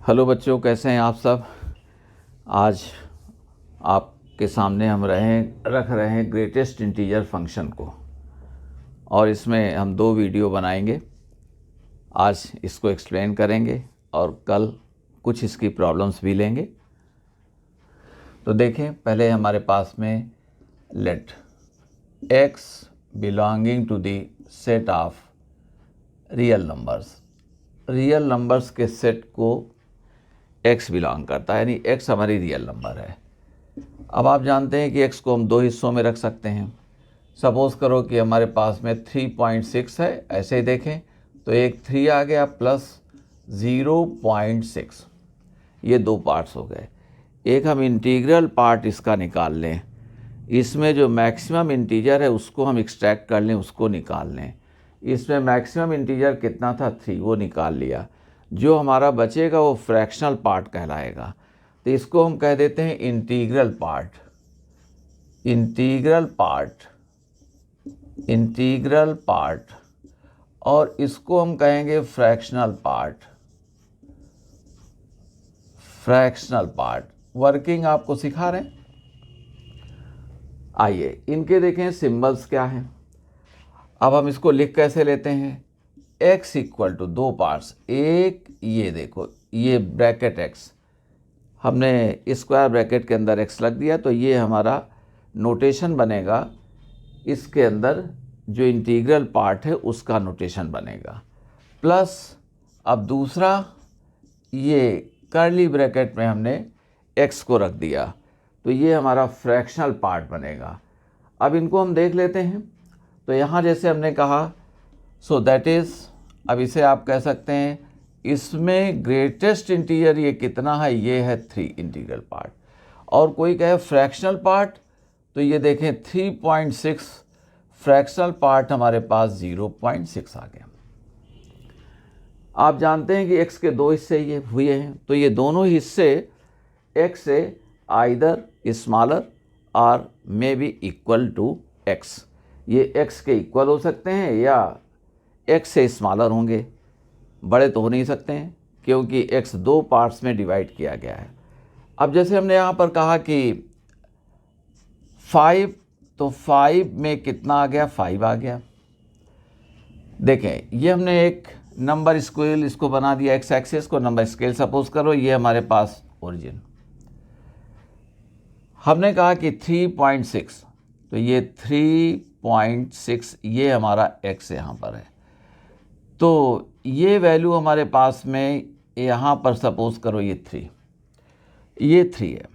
Hello बच्चों, कैसे हैं आप सब। आज आपके सामने हम रख रहे हैं ग्रेटेस्ट इंटीजर फंक्शन को, और इसमें हम 2 वीडियो बनाएंगे। आज इसको एक्सप्लेन करेंगे और कल कुछ इसकी प्रॉब्लम्स भी लेंगे। तो देखें, पहले हमारे पास में let x belonging to the set of real numbers के सेट को x बिलोंग करता है, यानी x हमारी रियल नंबर है। अब आप जानते हैं कि x को हम 2 हिस्सों में रख सकते हैं। सपोज़ करो कि हमारे पास में 3.6 है, ऐसे ही देखें तो एक 3 आ गया प्लस 0.6, ये 2 पार्ट्स हो गए। एक हम इंटीग्रल पार्ट इसका निकाल लें, इसमें जो मैक्सिमम इंटीजर है उसको हम एक्सट्रैक्ट कर लें, उसको निकाल लें। इसमें मैक्सिमम इंटीजर कितना था, 3, वो निकाल लिया। जो हमारा बचेगा वो फ्रैक्शनल पार्ट कहलाएगा, तो इसको हम कह देते हैं इंटीग्रल पार्ट, और इसको हम कहेंगे फ्रैक्शनल पार्ट। वर्किंग आपको सिखा रहे हैं। आइए इनके देखें सिंबल्स क्या हैं। अब हम इसको लिख कैसे लेते हैं, x इक्वल टू 2 पार्ट्स, एक ये देखो, ये ब्रैकेट x, हमने स्क्वायर ब्रैकेट के अंदर x लग दिया, तो ये हमारा नोटेशन बनेगा। इसके अंदर जो इंटीग्रल पार्ट है उसका नोटेशन बनेगा, प्लस अब दूसरा ये कर्ली ब्रैकेट में हमने x को रख दिया, तो ये हमारा फ्रैक्शनल पार्ट बनेगा। अब इनको हम देख लेते हैं। तो यहाँ जैसे हमने कहा, सो दैट इज़, अब इसे आप कह सकते हैं इसमें ग्रेटेस्ट इंटीजर ये कितना है, ये है 3 इंटीग्रल पार्ट। और कोई कहे फ्रैक्शनल पार्ट, तो ये देखें 3.6 फ्रैक्शनल पार्ट हमारे पास 0.6 आ गया। आप जानते हैं कि x के 2 हिस्से ये हुए हैं, तो ये दोनों हिस्से x से आइदर स्मॉलर और may be equal to x, ये x के इक्वल हो सकते हैं या x से स्मॉलर होंगे, बड़े तो हो नहीं सकते हैं क्योंकि x 2 पार्ट्स में डिवाइड किया गया है। अब जैसे हमने यहाँ पर कहा कि 5, तो 5 में कितना आ गया, 5 आ गया। देखें, ये हमने एक नंबर स्केल इसको बना दिया, x एक्सिस को नंबर स्केल सपोज करो, ये हमारे पास ओरिजिन। हमने कहा कि 3.6, तो ये 3.6 ये हमारा x यहाँ पर है, तो ये वैल्यू हमारे पास में यहाँ पर सपोज करो ये 3 है,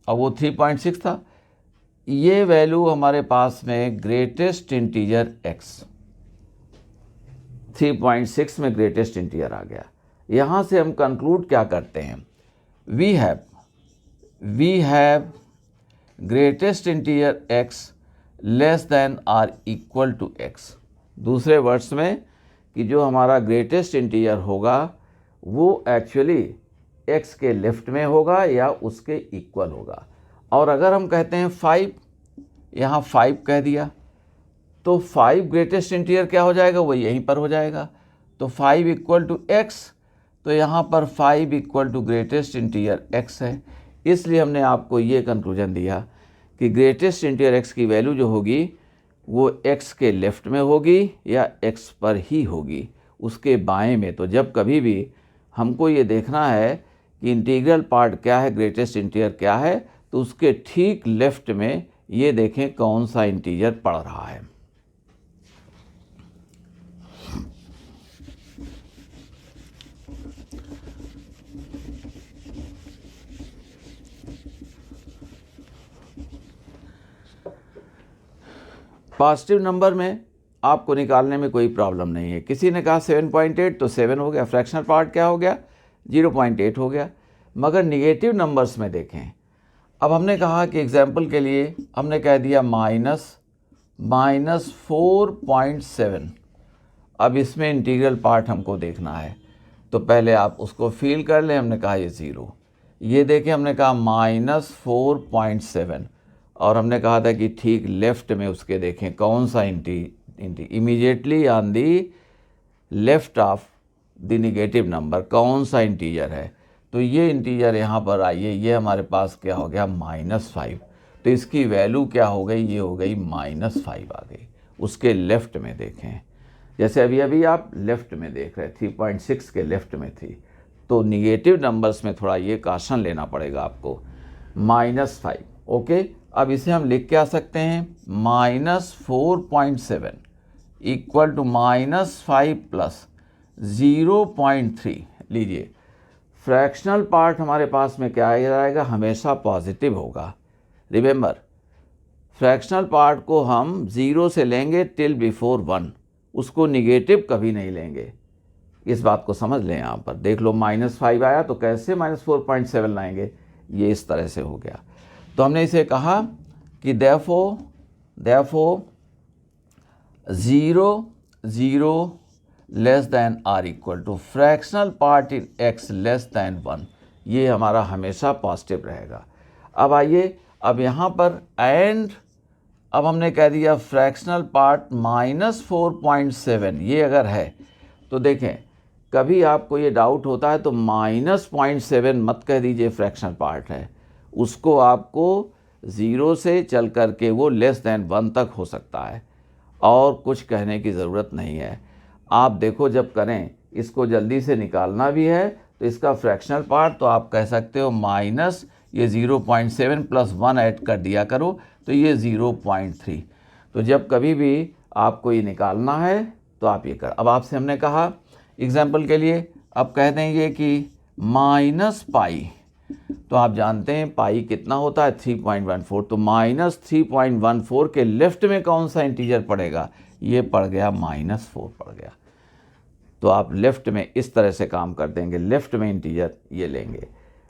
और वो 3.6 था। ये वैल्यू हमारे पास में ग्रेटेस्ट इंटीजर x, 3.6 में ग्रेटेस्ट इंटीजर आ गया। यहाँ से हम कंक्लूड क्या करते हैं, we have greatest integer x less than or equal to x। दूसरे वर्ड्स में कि जो हमारा ग्रेटेस्ट इंटीजर होगा वो एक्चुअली x के लेफ्ट में होगा या उसके इक्वल होगा। और अगर हम कहते हैं 5, यहाँ 5 कह दिया, तो 5 ग्रेटेस्ट इंटीजर क्या हो जाएगा, वो यहीं पर हो जाएगा। तो 5 इक्वल टू x, तो यहाँ पर 5 equal to greatest integer x है। इसलिए हमने आपको ये कंक्लूजन दिया कि ग्रेटेस्ट इंटीजर x की वैल्यू जो होगी वो x के लेफ्ट में होगी या x पर ही होगी, उसके बाएं में। तो जब कभी भी हमको ये देखना है कि इंटीग्रल पार्ट क्या है, ग्रेटेस्ट इंटीजर क्या है, तो उसके ठीक लेफ्ट में ये देखें कौन सा इंटीजर पड़ रहा है। पॉजिटिव नंबर में आपको निकालने में कोई प्रॉब्लम नहीं है। किसी ने कहा 7.8, तो 7 हो गया, फ्रैक्शनल पार्ट क्या हो गया, 0.8 हो गया। मगर निगेटिव नंबर्स में देखें, अब हमने कहा कि एग्जाम्पल के लिए हमने कह दिया -4.7। अब इसमें इंटीग्रल पार्ट हमको देखना है, तो पहले आप उसको फील कर लें। हमने कहा ये 0, ये देखें हमने कहा -4.7, और हमने कहा था कि ठीक लेफ्ट में उसके देखें कौन सा immediately on the left of the negative number कौन सा इंटीजर है, तो ये इंटीजर यहाँ पर आइए, ये हमारे पास क्या हो गया -5। तो इसकी वैल्यू क्या हो गई, ये हो गई -5 आ गई। उसके लेफ़्ट में देखें, जैसे अभी अभी आप लेफ़्ट में देख रहे 3.6 के लेफ़्ट में थी, तो निगेटिव नंबर्स में थोड़ा ये काशन लेना पड़ेगा आपको, -5। ओके, अब इसे हम लिख के आ सकते हैं -4.7 इक्वल टू -5 प्लस 0.3। लीजिए, फ्रैक्शनल पार्ट हमारे पास में क्या आ जाएगा, हमेशा पॉजिटिव होगा। रिमेंबर, फ्रैक्शनल पार्ट को हम 0 से लेंगे टिल बिफोर 1, उसको निगेटिव कभी नहीं लेंगे। इस बात को समझ लें। यहाँ पर देख लो -5 आया तो कैसे -4.7 लाएंगे, ये इस तरह से हो गया। तो हमने इसे कहा कि therefore 0 less than or equal to fractional part in x less than 1, ये हमारा हमेशा पॉजिटिव रहेगा। अब आइए, अब यहाँ पर एंड, अब हमने कह दिया फ्रैक्शनल पार्ट -4.7, ये अगर है तो देखें, कभी आपको ये डाउट होता है तो -0.7 मत कह दीजिए, फ्रैक्शनल पार्ट है, उसको आपको 0 से चल कर के वो लेस दैन 1 तक हो सकता है, और कुछ कहने की ज़रूरत नहीं है। आप देखो, जब करें इसको जल्दी से निकालना भी है तो इसका फ्रैक्शनल पार्ट तो आप कह सकते हो माइनस ये 0.7 प्लस 1 ऐड कर दिया करो, तो ये 0.3। तो जब कभी भी आपको ये निकालना है तो आप ये कर। अब आपसे हमने कहा एग्जाम्पल के लिए, अब कह देंगे कि -पाई, तो आप जानते हैं पाई कितना होता है 3.14, तो -3.14 के लेफ्ट में कौन सा इंटीजर पड़ेगा, ये पड़ गया -4 पड़ गया। तो आप लेफ्ट में इस तरह से काम कर देंगे, लेफ्ट में इंटीजर ये लेंगे।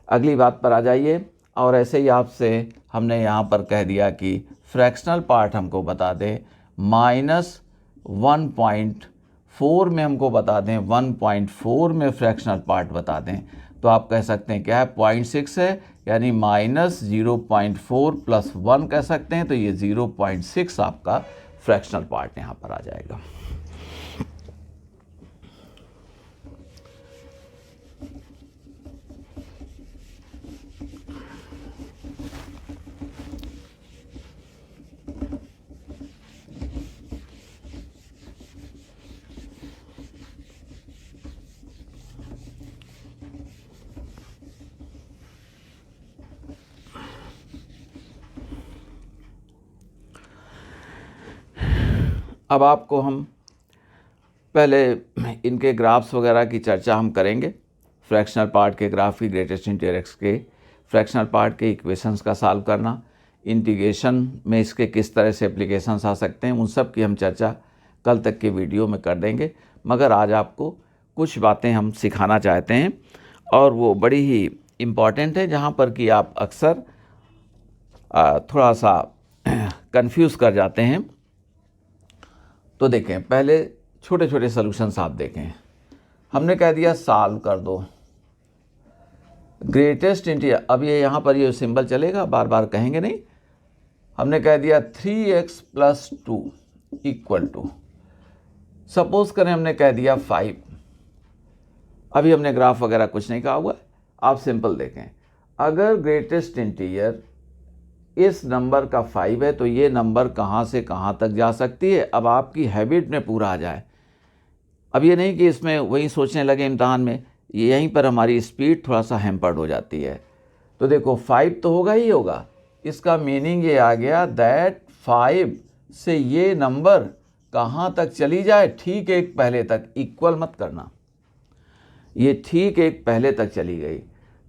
अगली बात पर आ जाइए, और ऐसे ही आपसे हमने यहाँ पर कह दिया कि फ्रैक्शनल पार्ट हमको बता दें -1.4 में, हमको बता दें 1.4 में फ्रैक्शनल पार्ट बता दें, तो आप कह सकते हैं क्या है 0.6 है, यानी -0.4 प्लस 1 कह सकते हैं, तो ये 0.6 आपका फ्रैक्शनल पार्ट यहाँ पर आ जाएगा। अब आपको हम पहले इनके ग्राफ्स वगैरह की चर्चा हम करेंगे, फ्रैक्शनल पार्ट के ग्राफ की, ग्रेटेस्ट इंटीजर एक्स के फ्रैक्शनल पार्ट के इक्वेशंस का सॉल्व करना, इंटीग्रेशन में इसके किस तरह से एप्लीकेशंस आ सकते हैं, उन सब की हम चर्चा कल तक के वीडियो में कर देंगे। मगर आज आपको कुछ बातें हम सिखाना चाहते हैं, और वो बड़ी ही इम्पॉर्टेंट है, जहाँ पर कि आप अक्सर थोड़ा सा कंफ्यूज कर जाते हैं। तो देखें, पहले छोटे छोटे सॉल्यूशंस आप देखें। हमने कह दिया सॉल्व कर दो ग्रेटेस्ट इंटीजर, अब ये यहाँ पर ये सिंबल चलेगा, बार बार कहेंगे नहीं। हमने कह दिया 3x plus 2 equal to, suppose करें हमने कह दिया 5। अभी हमने ग्राफ वगैरह कुछ नहीं कहा हुआ, आप सिंपल देखें, अगर ग्रेटेस्ट इंटीजर इस नंबर का 5 है तो ये नंबर कहाँ से कहाँ तक जा सकती है। अब आपकी हैबिट में पूरा आ जाए, अब ये नहीं कि इसमें वही सोचने लगे इम्तहान में, यहीं पर हमारी स्पीड थोड़ा सा हैम्पर्ड हो जाती है। तो देखो 5 तो होगा ही होगा, इसका मीनिंग ये आ गया दैट 5 से ये नंबर कहाँ तक चली जाए, ठीक एक पहले तक, इक्वल मत करना, ये ठीक एक पहले तक चली गई।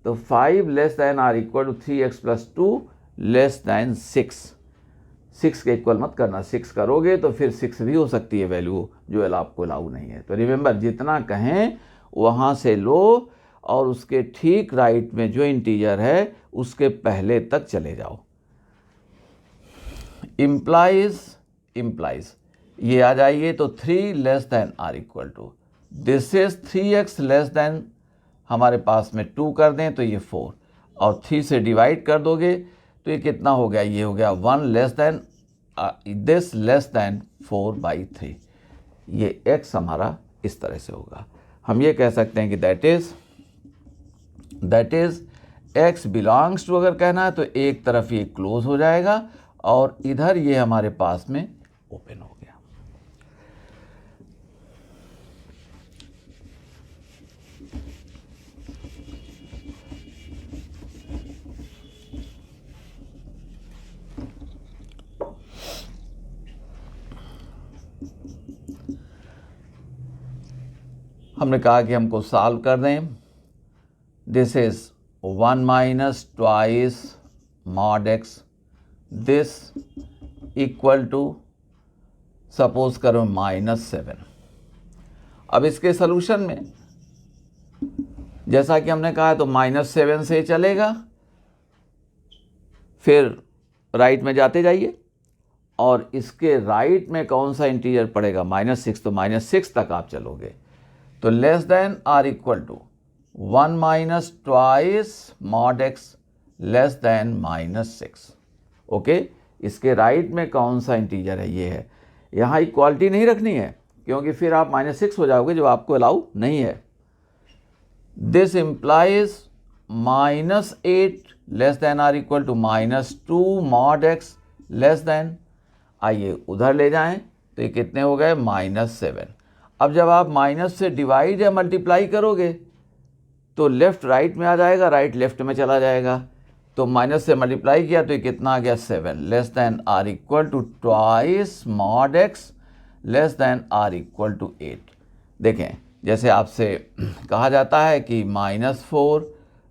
तो 5 less than or equal to 3x plus 2 less than 6 के इक्वल मत करना, 6 करोगे तो फिर 6 भी हो सकती है वैल्यू, जो आपको अलाउ नहीं है। तो रिमेंबर, जितना कहें वहाँ से लो, और उसके ठीक राइट में जो इंटीजर है उसके पहले तक चले जाओ। इम्प्लाइज ये आ जाइए, तो 3 less than or equal to, this is 3x less than, हमारे पास में 2 कर दें तो ये 4, और 3 से डिवाइड कर दोगे तो ये कितना हो गया, ये हो गया 1 less than this less than 4/3। ये x हमारा इस तरह से होगा। हम ये कह सकते हैं कि that is that is x belongs to अगर कहना है तो एक तरफ ये क्लोज हो जाएगा और इधर ये हमारे पास में ओपन हो गया। हमने कहा कि हमको सॉल्व कर दें। This is 1 minus twice mod x, this equal to suppose करो -7। अब इसके सलूशन में जैसा कि हमने कहा है तो -7 से चलेगा, फिर राइट में जाते जाइए और इसके राइट में कौन सा इंटीजर पड़ेगा, -6, तो -6 तक आप चलोगे तो less than or equal to 1 minus twice mod x less than -6। Okay, इसके राइट में कौन सा इंटीजर है, ये है। यहाँ इक्वालिटी नहीं रखनी है क्योंकि फिर आप -6 हो जाओगे जो आपको अलाउ नहीं है। This implies -8 less than or equal to -2 mod x less than, आइए उधर ले जाएं तो ये कितने हो गए, -7। अब जब आप माइनस से डिवाइड या मल्टीप्लाई करोगे तो लेफ्ट राइट में आ जाएगा, राइट लेफ्ट में चला जाएगा। तो माइनस से मल्टीप्लाई किया तो ये कितना आ गया, 7 less than or equal to twice mod x less than or equal to 8। देखें, जैसे आपसे कहा जाता है कि -4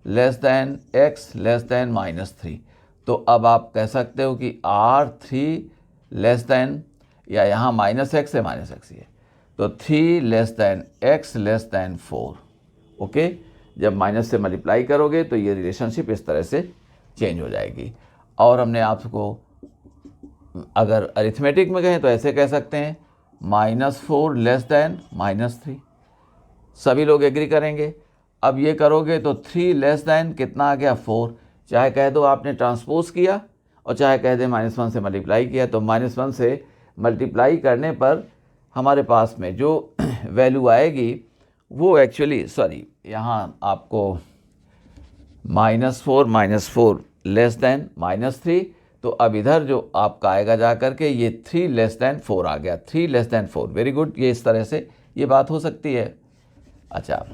less than x less than -3, तो अब आप कह सकते हो कि R3 लेस देन, या यहाँ -x है -x ही है, तो 3 less than x less then 4। Okay, जब माइनस से मल्टीप्लाई करोगे तो ये रिलेशनशिप इस तरह से चेंज हो जाएगी। और हमने आपको अगर अरिथमेटिक में कहें तो ऐसे कह सकते हैं -4 लेस देन -3। सभी लोग एग्री करेंगे। अब ये करोगे तो 3 लेस देन कितना आ गया, 4। चाहे कह दो आपने ट्रांसपोज किया और चाहे कह दें -1 से मल्टीप्लाई किया, तो -1 से मल्टीप्लाई करने पर हमारे पास में जो वैल्यू आएगी वो एक्चुअली, सॉरी, यहाँ आपको -4 लेस देन -3, तो अब इधर जो आपका आएगा जा करके ये 3 लेस देन 4 आ गया, 3 लेस देन 4। वेरी गुड, ये इस तरह से ये बात हो सकती है। अच्छा,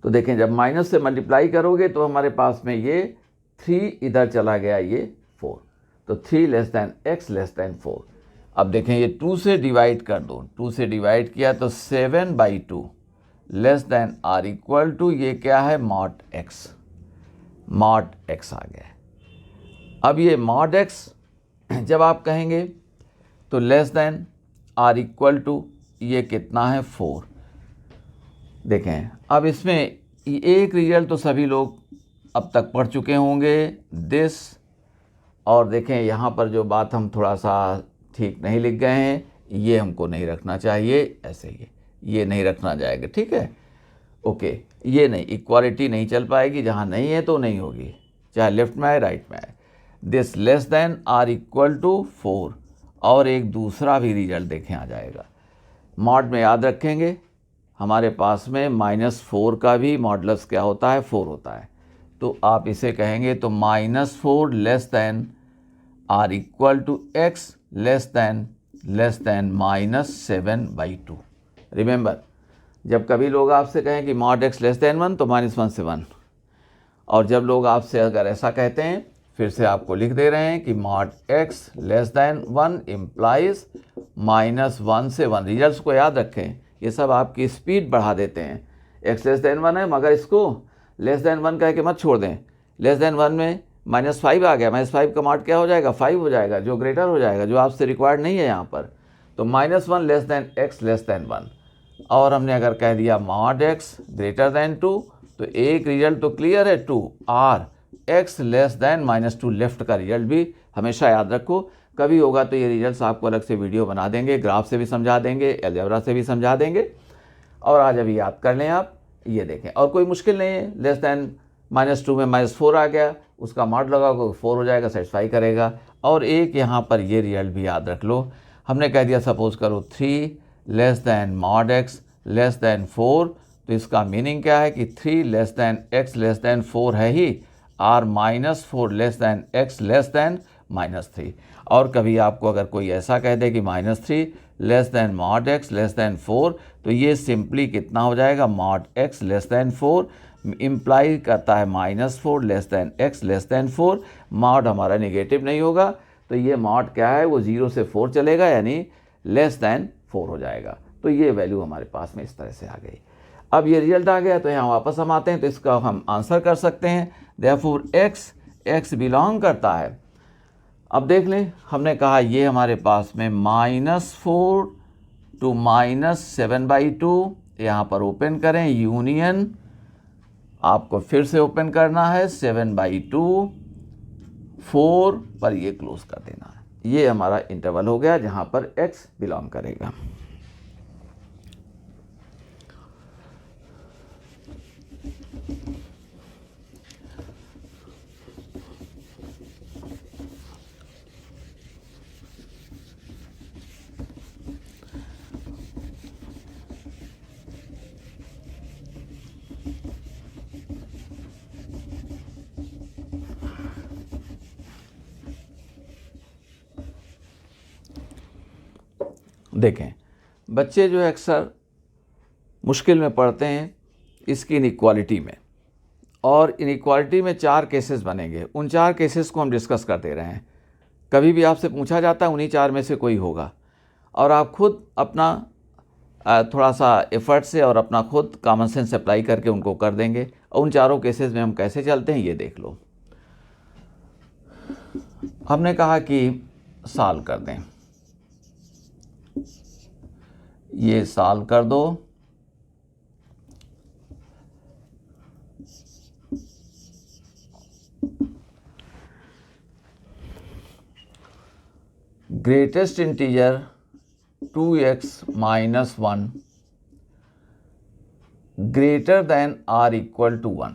तो देखें जब माइनस से मल्टीप्लाई करोगे तो हमारे पास में ये 3 इधर चला गया, ये 4, तो 3 less than x less then 4। अब देखें ये 2 से डिवाइड कर दो, 2 से डिवाइड किया तो 7/2 less than or equal to, ये क्या है, मॉड x आ गया है। अब ये मॉड x जब आप कहेंगे तो less than or equal to, ये कितना है, 4। देखें अब इसमें एक रिजल्ट तो सभी लोग अब तक पढ़ चुके होंगे, दिस, और देखें यहाँ पर जो बात हम थोड़ा सा ठीक नहीं लिख गए हैं, ये हमको नहीं रखना चाहिए, ऐसे ये नहीं रखना जाएगा, ठीक है। ओके, ये नहीं, इक्वालिटी नहीं चल पाएगी, जहाँ नहीं है तो नहीं होगी, चाहे लेफ्ट में आए राइट में आए। This less than or equal to 4, और एक दूसरा भी रिजल्ट देखें आ जाएगा। मॉड में याद रखेंगे हमारे पास में -4 का भी मॉडुलस क्या होता है, 4 होता है, तो आप इसे कहेंगे तो -4 less than or equal to x less than -7/2। Remember, जब कभी लोग आपसे कहें कि मॉड x लेस देन 1 तो -1 से 1, और जब लोग आपसे अगर ऐसा कहते हैं, फिर से आपको लिख दे रहे हैं कि mod x less then 1 implies -1 से 1। रिजल्ट्स को याद रखें, ये सब आपकी स्पीड बढ़ा देते हैं। x लेस देन 1 है, मगर इसको लेस देन 1 कह के मत छोड़ दें। लेस देन 1 में -5 आ गया, -5 का मॉड क्या हो जाएगा, 5 हो जाएगा, जो ग्रेटर हो जाएगा, जो आपसे रिक्वायर्ड नहीं है यहाँ पर। तो -1 less then x less then 1, और हमने अगर कह दिया मॉड x ग्रेटर देन 2, तो एक रिजल्ट तो क्लियर है 2, और x लेस देन -2 लेफ्ट का रिजल्ट भी हमेशा याद रखो। कभी होगा तो ये रिजल्ट्स आपको अलग से वीडियो बना देंगे, ग्राफ से भी समझा देंगे, अलजेब्रा से भी समझा देंगे, और आज अभी याद कर लें आप, ये देखें। और कोई मुश्किल नहीं है, लेस देन -2 में -4 आ गया, उसका मॉड लगाओगे 4 हो जाएगा, सेटिस्फाई करेगा। और एक यहाँ पर ये रिजल्ट भी याद रख लो, हमने कह दिया सपोज करो 3 less then mod x less then 4, तो इसका मीनिंग क्या है कि 3 less then x less then 4 है ही, और -4 less than x less then -3। और कभी आपको अगर कोई ऐसा कह दे कि -3 less then mod x less then 4, तो ये सिंपली कितना हो जाएगा, mod x less then 4 imply करता है -4 less than x less then 4। Mod हमारा नेगेटिव नहीं होगा, तो ये मॉड क्या है, वो 0 से 4 चलेगा, यानी लेस दैन 4 हो जाएगा। तो ये वैल्यू हमारे पास में इस तरह से आ गई। अब ये रिजल्ट आ गया, तो यहाँ वापस हम आते हैं, तो इसका हम आंसर कर सकते हैं। देयरफॉर x बिलोंग करता है, अब देख लें, हमने कहा ये हमारे पास में -4 to -7/2, यहाँ पर ओपन करें यूनियन, आपको फिर से ओपन करना है 7/2, 4 पर ये क्लोज कर देना है। ये हमारा इंटरवल हो गया जहाँ पर x बिलोंग करेगा। देखें, बच्चे जो अक्सर मुश्किल में पड़ते हैं इसकी इनइक्वालिटी में, और इनइक्वालिटी में 4 केसेस बनेंगे। उन 4 केसेस को हम डिस्कस करते रहे हैं। कभी भी आपसे पूछा जाता है उन्हीं 4 में से कोई होगा, और आप खुद अपना थोड़ा सा एफर्ट से और अपना खुद कॉमन सेंस अप्लाई करके उनको कर देंगे। और उन चारों केसेस में हम कैसे चलते हैं ये देख लो। हमने कहा कि सॉल्व कर दें, ये सॉल्व कर दो, greatest integer 2x - 1 greater than or equal to 1।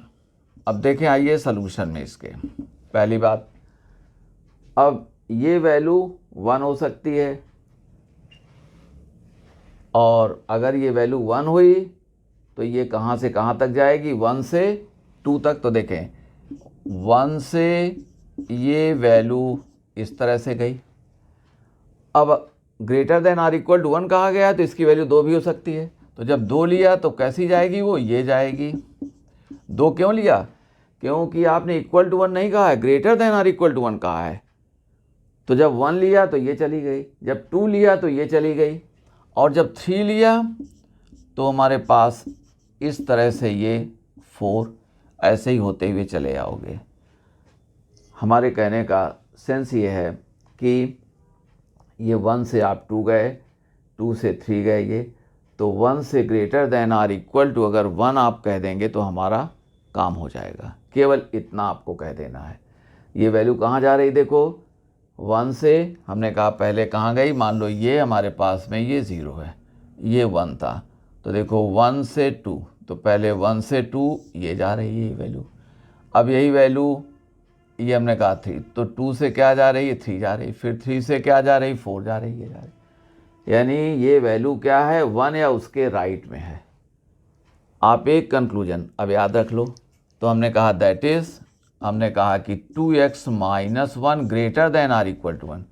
अब देखें, आइए सलूशन में इसके। पहली बात, अब ये वैल्यू 1 हो सकती है, और अगर ये वैल्यू 1 हुई तो ये कहाँ से कहाँ तक जाएगी, 1 से 2 तक। तो देखें, 1 से ये वैल्यू इस तरह से गई। अब greater than or equal to 1 कहा गया, तो इसकी वैल्यू 2 भी हो सकती है। तो जब 2 लिया तो कैसी जाएगी, वो ये जाएगी। 2 क्यों लिया, क्योंकि आपने इक्वल टू 1 नहीं कहा है, greater than or equal to 1 कहा है। तो जब 1 लिया तो ये चली गई, जब 2 लिया तो ये चली गई, और जब 3 लिया तो हमारे पास इस तरह से ये 4 ऐसे ही होते हुए चले आओगे। हमारे कहने का सेंस ये है कि ये 1 से आप 2 गए, 2 से 3 गए, ये तो 1 से greater than or equal to अगर 1 आप कह देंगे तो हमारा काम हो जाएगा। केवल इतना आपको कह देना है। ये वैल्यू कहाँ जा रही, देखो 1 से हमने कहा पहले कहाँ गई, मान लो ये हमारे पास में ये 0 है, ये 1 था, तो देखो 1 से 2, तो पहले 1 से 2 ये जा रही है ये वैल्यू। अब यही वैल्यू ये हमने कहा 3, तो 2 से क्या जा रही है, 3 जा रही, फिर 3 से क्या जा रही, 4 जा रही, ये जा रही। यानी ये वैल्यू क्या है, 1 या उसके राइट में है। आप एक कंक्लूजन अब याद रख लो। तो हमने कहा दैट इज़, हमने कहा कि 2x - 1 greater than or equal to 1।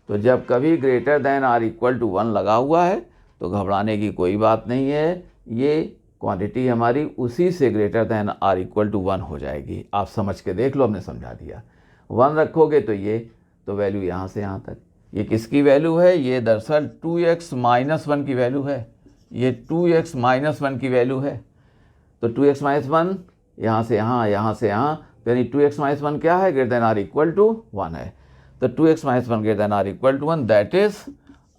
तो जब कभी greater than or equal to 1 लगा हुआ है तो घबराने की कोई बात नहीं है, ये क्वांटिटी हमारी उसी से greater than or equal to 1 हो जाएगी। आप समझ के देख लो, हमने समझा दिया। 1 रखोगे तो ये, तो वैल्यू यहाँ से यहाँ तक, ये किसकी वैल्यू है, ये दरअसल 2x - 1 की वैल्यू है, ये 2x - 1 की वैल्यू है। तो 2x - 1 यहाँ से यहाँ, यहाँ से यहाँ, यानी 2x - 1 क्या है, greater than or equal to 1 है। तो 2x - 1 greater than or equal to 1, that is,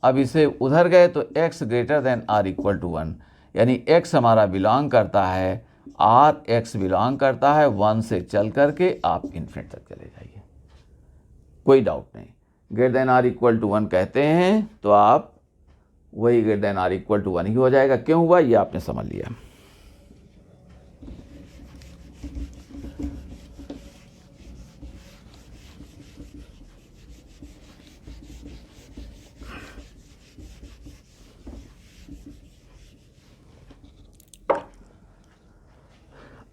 अब इसे उधर गए तो x greater than or equal to 1, यानी x हमारा बिलोंग करता है, x बिलोंग करता है 1 से चल करके आप इन्फिनिट तक चले जाइए, कोई डाउट नहीं। Greater than or equal to 1 कहते हैं तो आप वही greater than or equal to 1 ही हो जाएगा। क्यों हुआ ये आपने समझ लिया।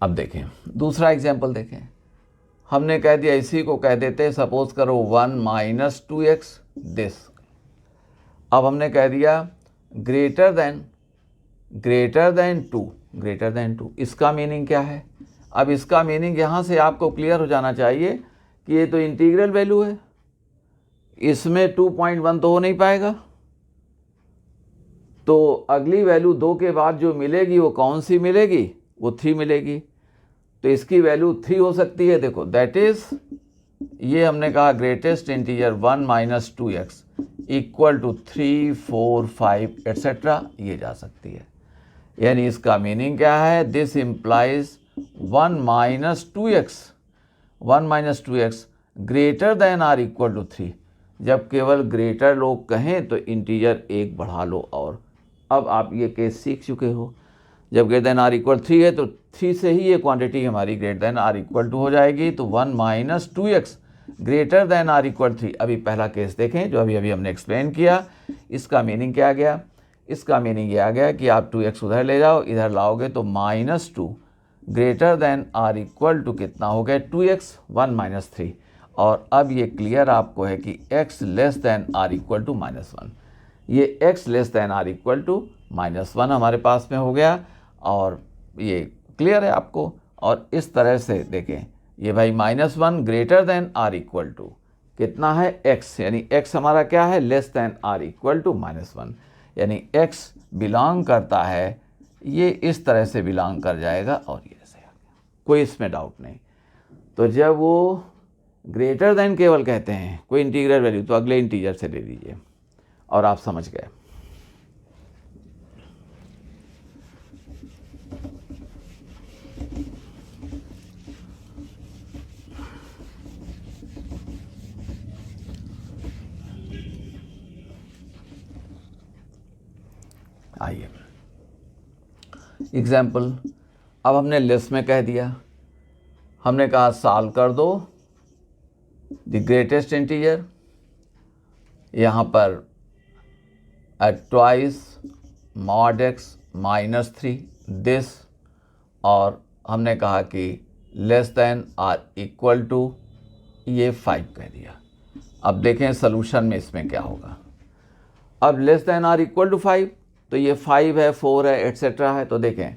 अब देखें दूसरा एग्जाम्पल देखें, हमने कह दिया इसी को कह देते, सपोज करो 1 माइनस 2x दिस। अब हमने कह दिया ग्रेटर देन 2, इसका मीनिंग क्या है? अब इसका मीनिंग यहाँ से आपको क्लियर हो जाना चाहिए कि ये तो इंटीग्रल वैल्यू है, इसमें 2.1 तो हो नहीं पाएगा, तो अगली वैल्यू 2 के बाद जो मिलेगी वो कौन सी मिलेगी? वो 3 मिलेगी। तो इसकी वैल्यू 3 हो सकती है। देखो दैट इज, ये हमने कहा greatest integer 1 minus 2x equal to 3, 4, 5 etcetera, ये जा सकती है। यानी इसका मीनिंग क्या है? This implies 1 minus 2x greater than or equal to 3। जब केवल ग्रेटर लोग कहें तो इंटीजर 1 बढ़ा लो। और अब आप ये केस सीख चुके हो, जब ग्रेटर देन आर इक्वल 3 है तो 3 से ही ये क्वांटिटी हमारी greater than or equal to हो जाएगी। तो 1 minus 2x greater than or equal 3। अभी पहला केस देखें जो अभी हमने एक्सप्लेन किया, इसका मीनिंग क्या गया? इसका मीनिंग ये आ गया कि आप 2x उधर ले जाओ, इधर लाओगे तो -2 greater than or equal to कितना हो गया? 2x 1 minus 3। और अब ये क्लियर आपको है कि x less than or equal to -1, ये x less than or equal to -1 हमारे पास में हो गया। और ये क्लियर है आपको। और इस तरह से देखें, ये भाई -1 greater than or equal to कितना है? x, यानी x हमारा क्या है? Less than or equal to -1, यानी x बिलोंग करता है, ये इस तरह से बिलोंग कर जाएगा। और ये ऐसे कोई इसमें डाउट नहीं। तो जब वो ग्रेटर देन केवल कहते हैं कोई इंटीग्रल वैल्यू, तो अगले इंटीजर से ले लीजिए और आप समझ गए। आइए एग्जाम्पल, अब हमने लेस में कह दिया, हमने कहा सॉल्व कर दो द ग्रेटेस्ट इंटीजर, यहाँ पर twice mod x minus 3 this, और हमने कहा कि less than or equal to ये 5 कह दिया। अब देखें सलूशन में इसमें क्या होगा। अब less than or equal to 5, तो ये 5 है, 4 है, एट्सेट्रा है। तो देखें,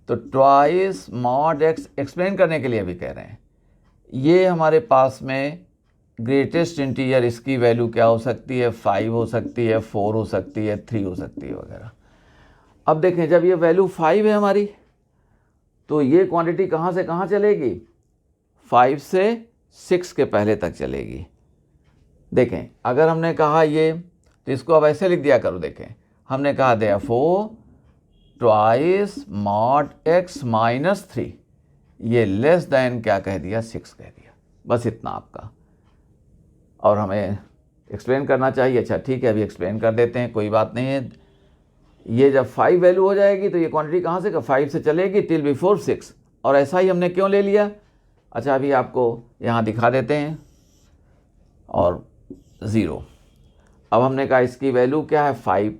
तो ट्वाइस मॉड x एक्सप्लेन करने के लिए भी कह रहे हैं, ये हमारे पास में ग्रेटेस्ट इंटीजर, इसकी वैल्यू क्या हो सकती है? 5 हो सकती है, 4 हो सकती है, 3 हो सकती है वगैरह। अब देखें, जब ये वैल्यू 5 है हमारी, तो ये क्वांटिटी कहाँ से कहाँ चलेगी? 5 से 6 के पहले तक चलेगी। देखें, अगर हमने कहा ये, तो इसको अब ऐसे लिख दिया करो। देखें, हमने कहा therefore twice mod x minus 3, ये लेस देन क्या कह दिया? 6 कह दिया। बस इतना आपका। और हमें एक्सप्लेन करना चाहिए। अच्छा ठीक है, अभी एक्सप्लेन कर देते हैं, कोई बात नहीं है। ये जब 5 वैल्यू हो जाएगी तो ये क्वांटिटी कहाँ से? 5 से चलेगी टिल बिफोर 6। और ऐसा ही हमने क्यों ले लिया? अच्छा अभी आपको यहाँ दिखा देते हैं। और 0, अब हमने कहा इसकी वैल्यू क्या है? 5।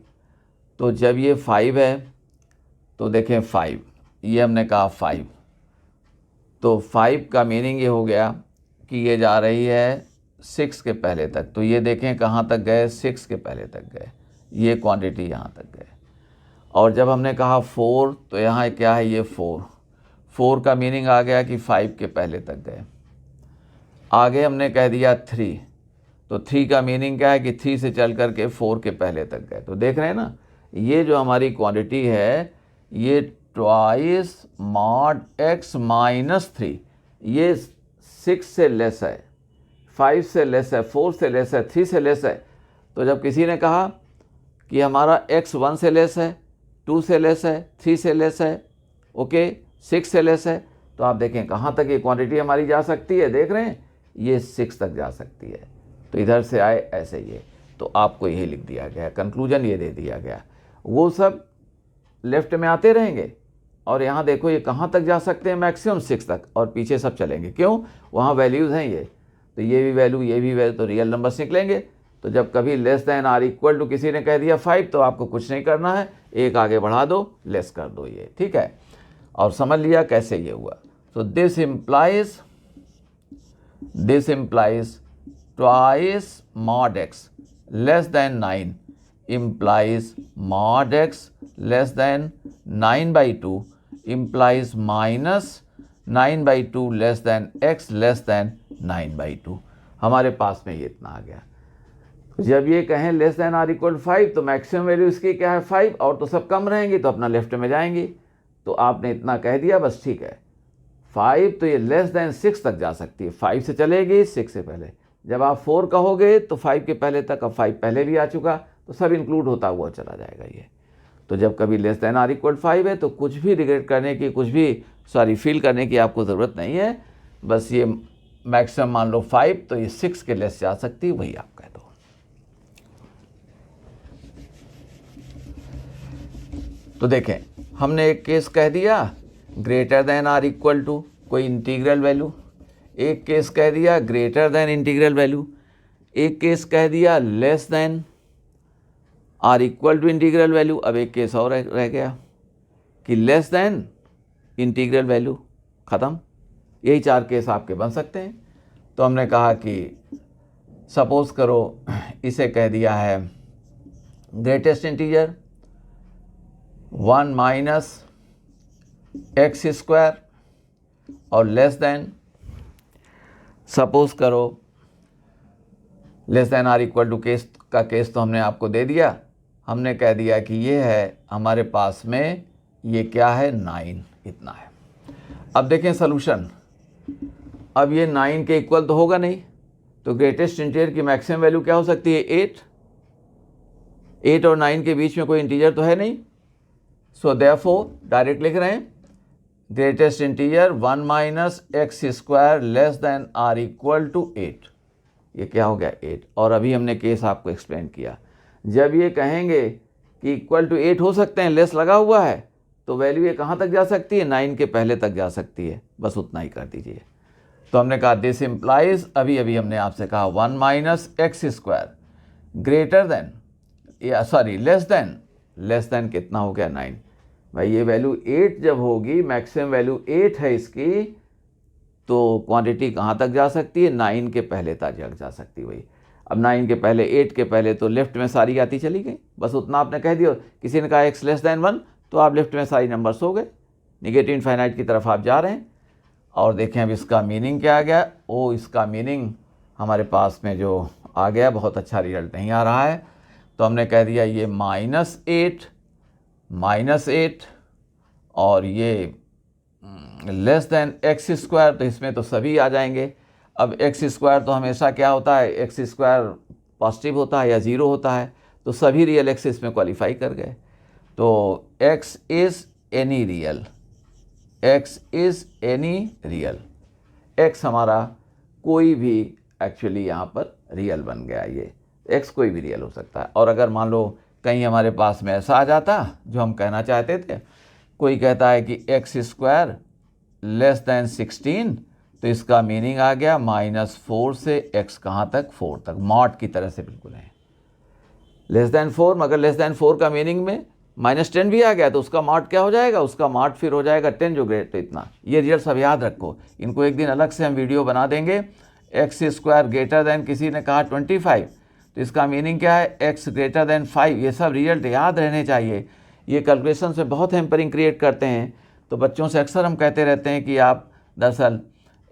तो जब ये 5 है तो देखें 5, ये हमने कहा 5, तो 5 का मीनिंग ये हो गया कि ये जा रही है 6 के पहले तक। तो ये देखें कहाँ तक गए? 6 के पहले तक गए, ये क्वांटिटी यहाँ तक गए। और जब हमने कहा 4, तो यहाँ क्या है? ये 4 का मीनिंग आ गया कि 5 के पहले तक गए। आगे हमने कह दिया 3, तो 3 का मीनिंग क्या है? कि 3 से चल कर के 4 के पहले तक गए। तो देख रहे हैं ना, ये जो हमारी क्वांटिटी है, ये ट्वाइस मॉड x माइनस 3, ये 6 से लेस है, 5 से लेस है, 4 से लेस है, 3 से लेस है। तो जब किसी ने कहा कि हमारा x 1 से लेस है, 2 से लेस है, 3 से लेस है, ओके, 6 से लेस है, तो आप देखें कहाँ तक ये क्वांटिटी हमारी जा सकती है। देख रहे हैं, ये 6 तक जा सकती है। तो इधर से आए ऐसे ये, तो आपको यही लिख दिया गया, कंक्लूजन ये दे दिया गया। वो सब लेफ्ट में आते रहेंगे और यहाँ देखो ये कहाँ तक जा सकते हैं? मैक्सिमम 6 तक, और पीछे सब चलेंगे। क्यों? वहाँ वैल्यूज़ हैं ये, तो ये भी वैल्यू, ये भी वैल्यू, तो रियल नंबर्स निकलेंगे। तो जब कभी less than or equal to किसी ने कह दिया 5, तो आपको कुछ नहीं करना है, एक आगे बढ़ा दो, लेस कर दो, ये ठीक है। और समझ लिया कैसे ये हुआ। तो this implies twice mod x less than 9 implies mod x less than 9/2 implies minus 9/2 less than x less than 9/2। हमारे पास में ये इतना आ गया। जब ये कहें लेस देन आर इक्वल 5 तो मैक्सिमम वैल्यू इसकी क्या है 5, और तो सब कम रहेंगी तो अपना लेफ्ट में जाएंगी। तो आपने इतना कह दिया बस, ठीक है। 5 तो ये लेस देन 6 तक जा सकती है, 5 से चलेगी 6 से पहले। जब आप 4 कहोगे तो 5 के पहले तक, अब 5 पहले भी आ चुका तो सब इंक्लूड होता हुआ चला जाएगा ये। तो जब कभी लेस देन आर इक्वल 5 है तो कुछ भी रिग्रेट करने की, कुछ भी फील करने की आपको ज़रूरत नहीं है। बस ये मैक्सिमम मान लो 5, तो ये 6 के लेस जा सकती है, वही आप कह दो। तो देखें, हमने एक केस कह दिया greater than or equal to कोई इंटीग्रल वैल्यू, एक केस कह दिया ग्रेटर देन इंटीग्रल वैल्यू, एक केस कह दिया less than or equal to integral value. अब एक केस और रह गया कि लेस देन इंटीग्रल वैल्यू, ख़त्म। यही 4 केस आपके बन सकते हैं। तो हमने कहा कि सपोज करो इसे कह दिया है greatest integer 1 minus x square, और लेस देन, सपोज करो less than or equal to case का केस तो हमने आपको दे दिया। हमने कह दिया कि ये है हमारे पास में, ये क्या है 9, इतना है। अब देखें सॉल्यूशन, अब ये 9 के इक्वल तो होगा नहीं, तो ग्रेटेस्ट इंटीजर की मैक्सिमम वैल्यू क्या हो सकती है 8 और 9 के बीच में कोई इंटीजर तो है नहीं। सो देयरफॉर डायरेक्ट लिख रहे हैं greatest integer 1 minus x square less than or equal to 8। ये क्या हो गया 8। और अभी हमने केस आपको एक्सप्लेन किया, जब ये कहेंगे कि इक्वल टू 8 हो सकते हैं, लेस लगा हुआ है, तो वैल्यू ये कहाँ तक जा सकती है 9 के पहले तक जा सकती है, बस उतना ही कर दीजिए। तो हमने कहा दिस इम्प्लाइज, अभी हमने आपसे कहा 1 minus x square greater than, या सॉरी लेस देन कितना हो गया 9। भाई ये वैल्यू 8 जब होगी, मैक्सिमम वैल्यू 8 है इसकी, तो क्वांटिटी कहाँ तक जा सकती है 9 के पहले तक जा सकती है। वही अब 9 के पहले, 8 के पहले तो लेफ्ट में सारी आती चली गई, बस उतना आपने कह दिया। किसी ने कहा x लेस देन 1 तो आप लेफ्ट में सारी नंबर्स हो गए, निगेटिव इनफाइनाइट की तरफ आप जा रहे हैं। और देखें अब इसका मीनिंग क्या आ गया। इसका मीनिंग हमारे पास में जो आ गया, बहुत अच्छा रिजल्ट नहीं आ रहा है। तो हमने कह दिया ये -8 और ये लेस देन एक्स स्क्वायर, तो इसमें तो सभी आ जाएंगे। अब एक्स स्क्वायर तो हमेशा क्या होता है, एक्स स्क्वायर पॉजिटिव होता है या 0 होता है, तो सभी रियल एक्स इसमें क्वालिफाई कर गए। तो x is any real, x हमारा कोई भी एक्चुअली यहाँ पर रियल बन गया। ये x कोई भी रियल हो सकता है। और अगर मान लो कहीं हमारे पास में ऐसा आ जाता जो हम कहना चाहते थे, कोई कहता है कि एक्स स्क्वायर लेस देन 16, तो इसका मीनिंग आ गया -4 से x कहाँ तक 4 तक, मॉड की तरह से बिल्कुल है। लेस देन 4, मगर लेस देन 4 का मीनिंग में -10 भी आ गया तो उसका मॉड क्या हो जाएगा, उसका मॉड फिर हो जाएगा 10 जो ग्रेट। तो इतना ये रिजल्ट सब याद रखो, इनको एक दिन अलग से हम वीडियो बना देंगे। एक्स स्क्वायर ग्रेटर देन, किसी ने कहा 25, तो इसका मीनिंग क्या है x ग्रेटर देन 5। ये सब रिजल्ट याद रहने चाहिए। ये कैलकुलेशन से बहुत हैम्परिंग क्रिएट करते हैं। तो बच्चों से अक्सर हम कहते रहते हैं कि आप दरअसल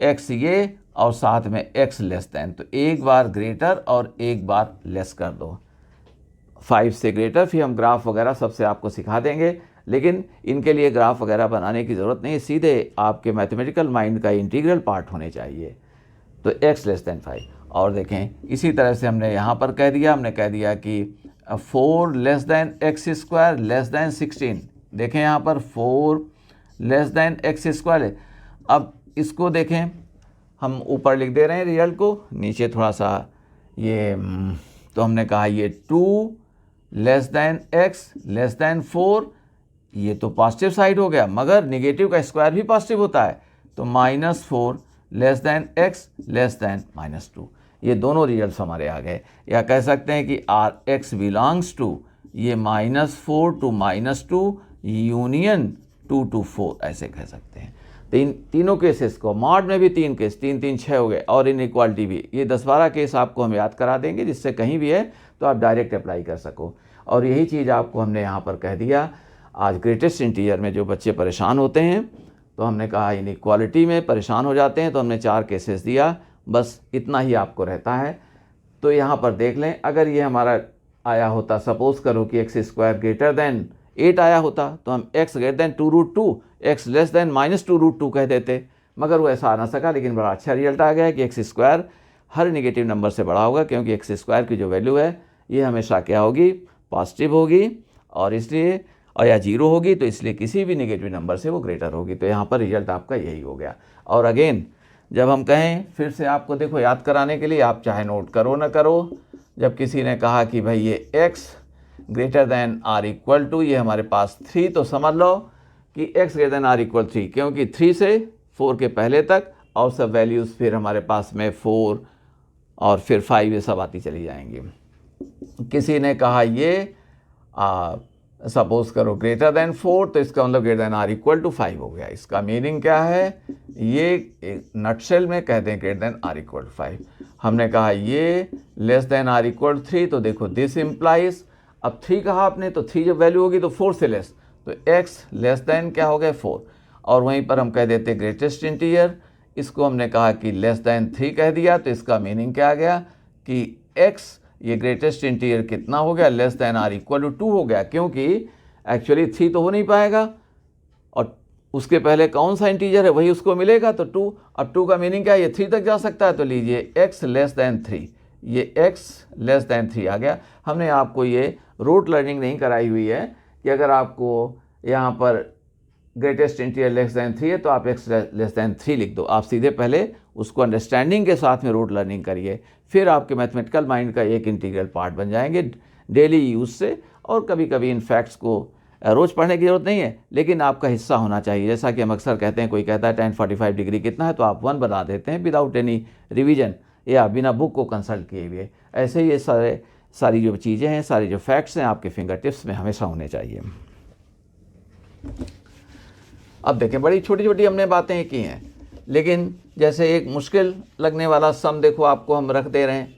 x ये और साथ में x लेस देन, तो एक बार ग्रेटर और एक बार लेस कर दो, 5 से ग्रेटर। फिर हम ग्राफ वगैरह सबसे आपको सिखा देंगे, लेकिन इनके लिए ग्राफ वगैरह बनाने की ज़रूरत नहीं, सीधे आपके मैथमेटिकल माइंड का इंटीग्रल पार्ट होने चाहिए। तो x लेस देन 5। और देखें इसी तरह से हमने यहाँ पर कह दिया, हमने कह दिया कि 4 less than x square less then 16। देखें यहाँ पर 4 लेस देन एक्स स्क्वायर। अब इसको देखें, हम ऊपर लिख दे रहे हैं रिजल्ट को, नीचे थोड़ा सा ये, तो हमने कहा ये 2 less than x less then 4, ये तो पॉजिटिव साइड हो गया, मगर निगेटिव का स्क्वायर भी पॉजिटिव होता है, तो -4 less than x less then -2। ये दोनों रिजल्ट्स हमारे आ गए। या कह सकते हैं कि आर एक्स बिलोंग्स टू ये -4 to -2 यूनियन 2 to 4 ऐसे कह सकते हैं। तीनों केसेस को, मॉड में भी 3 केस, 3 3 6 हो गए, और इनइक्वालिटी भी, ये 10-12 केस आपको हम याद करा देंगे, जिससे कहीं भी है तो आप डायरेक्ट अप्लाई कर सको। और यही चीज़ आपको हमने यहाँ पर कह दिया। आज ग्रेटेस्ट इंटीजर में जो बच्चे परेशान होते हैं, तो हमने कहा इनइक्वालिटी में परेशान हो जाते हैं, तो हमने 4 केसेस दिया, बस इतना ही आपको रहता है। तो यहाँ पर देख लें, अगर ये हमारा आया होता, सपोज करो कि x² ग्रेटर देन 8 आया होता, तो हम x greater then 2√2, x less then -2√2 कह देते, मगर वो ऐसा आ ना सका। लेकिन बड़ा अच्छा रिजल्ट आ गया कि x² हर नेगेटिव नंबर से बड़ा होगा, क्योंकि x² की जो वैल्यू है ये हमेशा क्या होगी, पॉजिटिव होगी, और इसलिए और या 0 होगी, तो इसलिए किसी भी नेगेटिव नंबर से वो ग्रेटर होगी। तो यहाँ पर रिजल्ट आपका यही हो गया। और अगेन जब हम कहें फिर से आपको देखो याद कराने के लिए, आप चाहे नोट करो ना करो, जब किसी ने कहा कि भाई ये x greater than or equal to, ये हमारे पास 3, तो समझ लो कि x greater than or equal 3, क्योंकि 3 से 4 के पहले तक और सब वैल्यूज़ फिर हमारे पास में 4 और फिर 5 ये सब आती चली जाएंगी। किसी ने कहा ये सपोज करो ग्रेटर देन 4, तो इसका मतलब greater than or equal to 5 हो गया। इसका मीनिंग क्या है, ये नटशेल में कहते हैं greater than or equal to 5। हमने कहा ये less than or equal to 3, तो देखो दिस इम्प्लाइज, अब 3 कहा आपने, तो 3 जब वैल्यू होगी तो 4 से लेस, तो x लेस देन क्या हो गया 4, और वहीं पर हम कह देते ग्रेटेस्ट इंटीजर, इसको हमने कहा कि लेस देन 3 कह दिया, तो इसका मीनिंग क्या आ गया कि x ये ग्रेटेस्ट इंटीजर कितना हो गया, less than or equal to 2 हो गया, क्योंकि एक्चुअली 3 तो हो नहीं पाएगा, और उसके पहले कौन सा इंटीजर है वही उसको मिलेगा, तो 2। अब 2 का मीनिंग क्या है, ये 3 तक जा सकता है, तो लीजिए x लेस देन 3, ये x लेस देन 3 आ गया। हमने आपको ये रूट लर्निंग नहीं कराई हुई है कि अगर आपको यहाँ पर ग्रेटेस्ट इंटीजर लेस देन 3 है तो आप x लेस देन 3 लिख दो। आप सीधे पहले उसको अंडरस्टैंडिंग के साथ में रूट लर्निंग करिए, फिर आपके मैथमेटिकल माइंड का एक इंटीग्रल पार्ट बन जाएंगे डेली यूज से। और कभी कभी इन फैक्ट्स को रोज़ पढ़ने की जरूरत नहीं है, लेकिन आपका हिस्सा होना चाहिए। जैसा कि हम अक्सर कहते हैं, कोई कहता है tan 45 डिग्री कितना है, तो आप 1 बना देते हैं विदाउट एनी रिवीजन या बिना बुक को कंसल्ट किए हुए। ऐसे ही ये सारी जो चीज़ें हैं, सारी जो फैक्ट्स हैं, आपके फिंगर टिप्स में हमेशा होने चाहिए। अब देखें, बड़ी छोटी छोटी हमने बातें की हैं, लेकिन जैसे एक मुश्किल लगने वाला सम देखो आपको हम रख दे रहे हैं,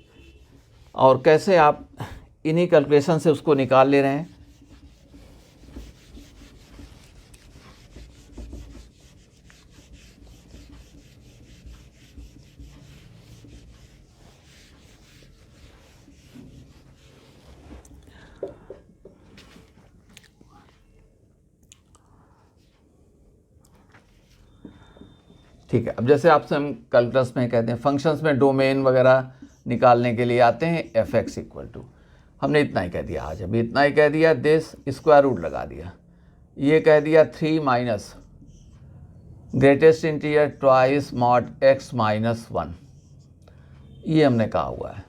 और कैसे आप इन्हीं कैलकुलेशन से उसको निकाल ले रहे हैं। ठीक है, अब जैसे आपसे हम कैलकुलस में कहते हैं, फंक्शंस में डोमेन वगैरह निकालने के लिए आते हैं, f(x) इक्वल टू, हमने इतना ही कह दिया आज, अभी इतना ही कह दिया, दिस स्क्वायर रूट लगा दिया, ये कह दिया 3 minus greatest integer twice mod x minus 1, ये हमने कहा हुआ है,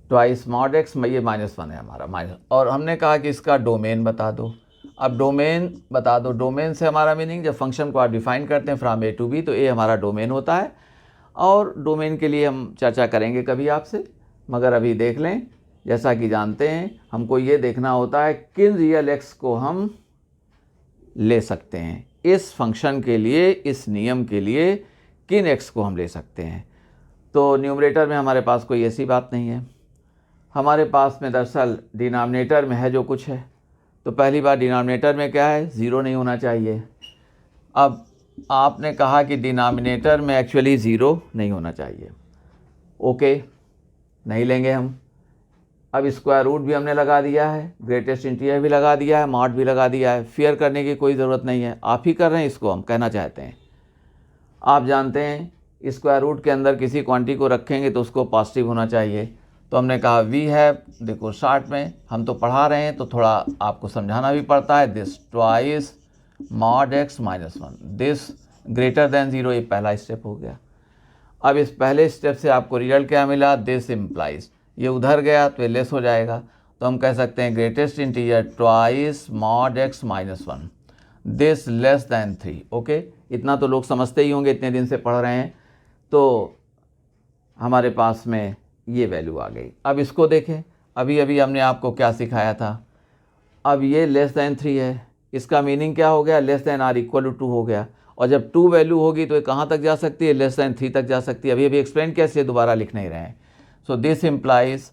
ट्वाइस मॉड x में ये -1 है हमारा माइनस, और हमने कहा कि इसका डोमेन बता दो। अब डोमेन बता दो, डोमेन से हमारा मीनिंग, जब फंक्शन को आप डिफाइन करते हैं फ्रॉम a टू b, तो a हमारा डोमेन होता है, और डोमेन के लिए हम चर्चा करेंगे कभी आपसे, मगर अभी देख लें, जैसा कि जानते हैं हमको ये देखना होता है किन रियल x को हम ले सकते हैं, इस फंक्शन के लिए, इस नियम के लिए किन x को हम ले सकते हैं। तो न्यूमरेटर में हमारे पास कोई ऐसी बात नहीं है, हमारे पास में दरअसल डिनोमिनेटर में है जो कुछ है। तो पहली बात, डिनोमिनेटर में क्या है, 0 नहीं होना चाहिए। अब आपने कहा कि डिनोमिनेटर में एक्चुअली 0 नहीं होना चाहिए, ओके, नहीं लेंगे हम। अब स्क्वायर रूट भी हमने लगा दिया है, ग्रेटेस्ट इंटीजर भी लगा दिया है, मॉड भी लगा दिया है, फेयर करने की कोई ज़रूरत नहीं है, आप ही कर रहे हैं, इसको हम कहना चाहते हैं। आप जानते हैं स्क्वायर रूट के अंदर किसी क्वांटिटी को रखेंगे तो उसको पॉजिटिव होना चाहिए, तो हमने कहा वी है, देखो शॉर्ट में हम तो पढ़ा रहे हैं तो थोड़ा आपको समझाना भी पड़ता है, this twice mod x minus 1, this greater than 0, ये पहला स्टेप हो गया। अब इस पहले स्टेप से आपको रिजल्ट क्या मिला, दिस इम्प्लाइज, ये उधर गया तो ये लेस हो जाएगा, तो हम कह सकते हैं greatest integer twice mod x minus 1, this less than 3, okay. इतना तो लोग समझते ही होंगे, इतने दिन से पढ़ रहे हैं, तो हमारे पास में ये वैल्यू आ गई। अब इसको देखें, अभी अभी हमने आपको क्या सिखाया था, अब ये लेस दैन 3 है, इसका मीनिंग क्या हो गया, less than or equal to 2 हो गया। और जब 2 वैल्यू होगी तो ये कहाँ तक जा सकती है, लेस देन 3 तक जा सकती है। अभी अभी एक्सप्लेन कैसे, दोबारा लिख नहीं रहे हैं। सो दिस इम्प्लाइज,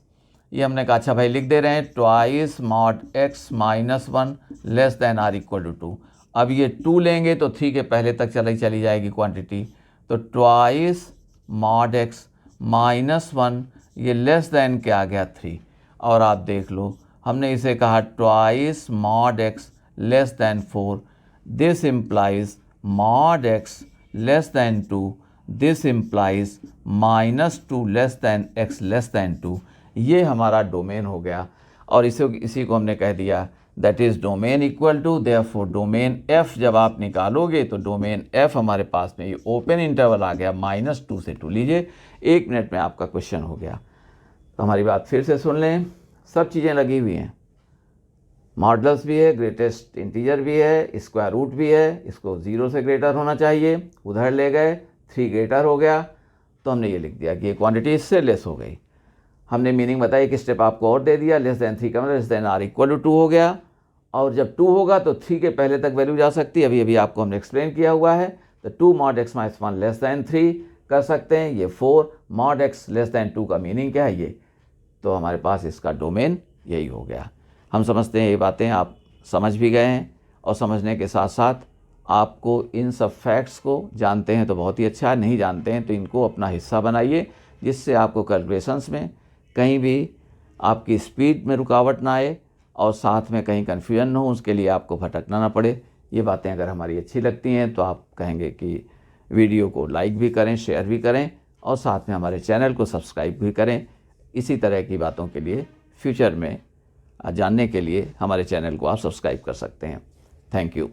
ये हमने कहा अच्छा भाई लिख दे रहे हैं, twice mod x minus 1 less than or equal to 2। अब ये 2 लेंगे तो 3 के पहले तक चली जाएगी क्वांटिटी, तो ट्वाइस मॉड x माइनस 1 ये लेस देन क्या आ गया 3। और आप देख लो हमने इसे कहा twice mod x less then 4, this implies mod x less then 2, this implies minus 2 less than x less then 2। ये हमारा डोमेन हो गया और इसी को हमने कह दिया that is domain equal to, therefore domain f जब आप निकालोगे तो डोमेन f हमारे पास में ये ओपन इंटरवल आ गया -2 से 2। लीजिए 1 मिनट में आपका क्वेश्चन हो गया। तो हमारी बात फिर से सुन लें, सब चीज़ें लगी हुई हैं, मॉडल्स भी है, ग्रेटेस्ट इंटीजर भी है, स्क्वायर रूट भी है, इसको 0 से ग्रेटर होना चाहिए, उधर ले गए 3 ग्रेटर हो गया तो हमने ये लिख दिया कि ये क्वांटिटी इससे लेस हो गई। हमने मीनिंग बताई, एक स्टेप आपको और दे दिया, लेस देन 3 का मतलब less than or equal to 2 हो गया। और जब 2 होगा तो 3 के पहले तक वैल्यू जा सकती है, अभी आपको हमने एक्सप्लेन किया हुआ है। तो 2 mod x minus 1 less than 3 कर सकते हैं, ये 4 मॉड x लेस देन 2 का मीनिंग क्या है ये, तो हमारे पास इसका डोमेन यही हो गया। हम समझते हैं ये बातें आप समझ भी गए हैं, और समझने के साथ साथ आपको इन सब फैक्ट्स को जानते हैं तो बहुत ही अच्छा है, नहीं जानते हैं तो इनको अपना हिस्सा बनाइए, जिससे आपको कैलकुलेशंस में कहीं भी आपकी स्पीड में रुकावट ना आए और साथ में कहीं कन्फ्यूजन ना हो, उसके लिए आपको भटकना ना पड़े। ये बातें अगर हमारी अच्छी लगती हैं तो आप कहेंगे कि वीडियो को लाइक भी करें, शेयर भी करें और साथ में हमारे चैनल को सब्सक्राइब भी करें। इसी तरह की बातों के लिए फ्यूचर में जानने के लिए हमारे चैनल को आप सब्सक्राइब कर सकते हैं। Thank you.